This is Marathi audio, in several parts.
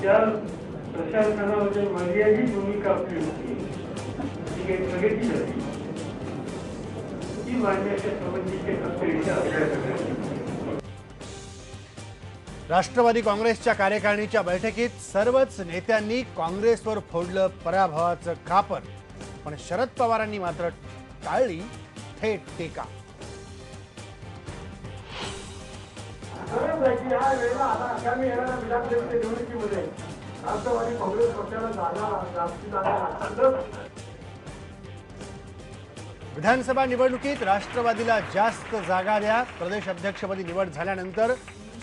ज्या प्रशासनामध्ये मर्यादित भूमिका आपली होती, जी काही प्रगती झाली, ती मांडण्याच्या संबंधीचे तातडीचा अभ्यास करायचा। राष्ट्रवादी काँग्रेसच्या कार्यकारिणीच्या बैठकीत सर्वच नेत्यांनी काँग्रेसवर फोडलं पराभवाचं खापर, पण शरद पवारांनी मात्र टाळली थेट टीका। आगामी येणाऱ्या विधानसभेच्या निवडणुकीमध्ये राष्ट्रवादी काँग्रेस पक्षाला जागा विधानसभा निवडणुकीत राष्ट्रवादीला जास्त जागा द्या, प्रदेश अध्यक्षपदी निवड झाल्यानंतर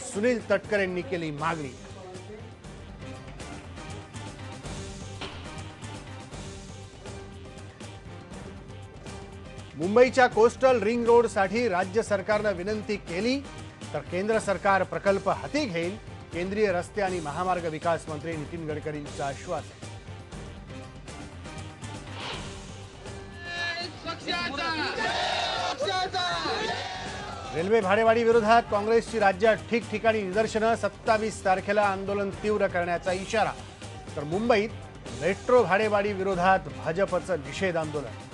सुनील तटकरे यांनी केली मागणी। मुंबईच्या कोस्टल रिंग रोडसाठी राज्य सरकारने विनंती केली तर केंद्र सरकार प्रकल्प हाती घेईल, केंद्रीय रस्ते आणि महामार्ग विकास मंत्री नितीन गडकरींचं आश्वासन। रेल्वे भाडेवाढी विरोधात काँग्रेसची राज्यात ठिकठिकाणी निदर्शनं, 27 तारखेला आंदोलन तीव्र करण्याचा इशारा। तर मुंबईत मेट्रो भाडेवाढी विरोधात भाजपचं निषेध आंदोलन।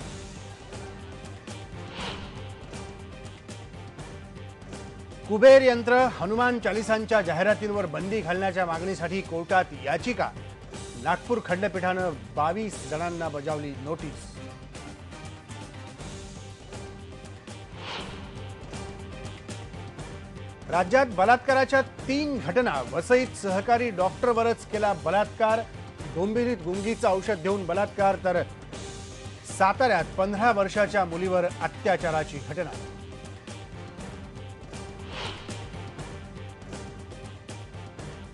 कुबेर यंत्र, हनुमान चालिसांच्या जाहिरातींवर बंदी घालण्याच्या मागणीसाठी कोर्टात याचिका, नागपूर खंडपीठानं 22 जणांना बजावली नोटीस। राज्यात बलात्काराच्या 3 घटना, वसईत सहकारी डॉक्टरवरच केला बलात्कार, डोंबिवलीत गुंगीचं औषध देऊन बलात्कार, तर साताऱ्यात 15 वर्षाच्या मुलीवर अत्याचाराची घटना।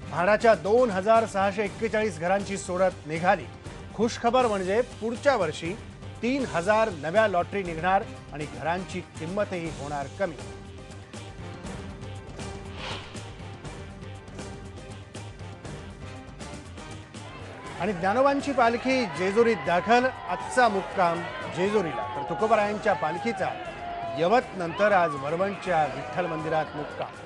म्हाडाच्या 2641 घरांची सोडत निघाली। खुशखबर म्हणजे पुढच्या वर्षी 3000 नव्या लॉटरी निघणार आणि घरांची किंमतही होणार कमी। आणि ज्ञानोबांची पालखी जेजुरीत दाखल, आजचा मुक्काम जेजुरीला, तर तुकोबारायांच्या पालखीचा यवत नंतर आज वरवणच्या विठ्ठल मंदिरात मुक्काम।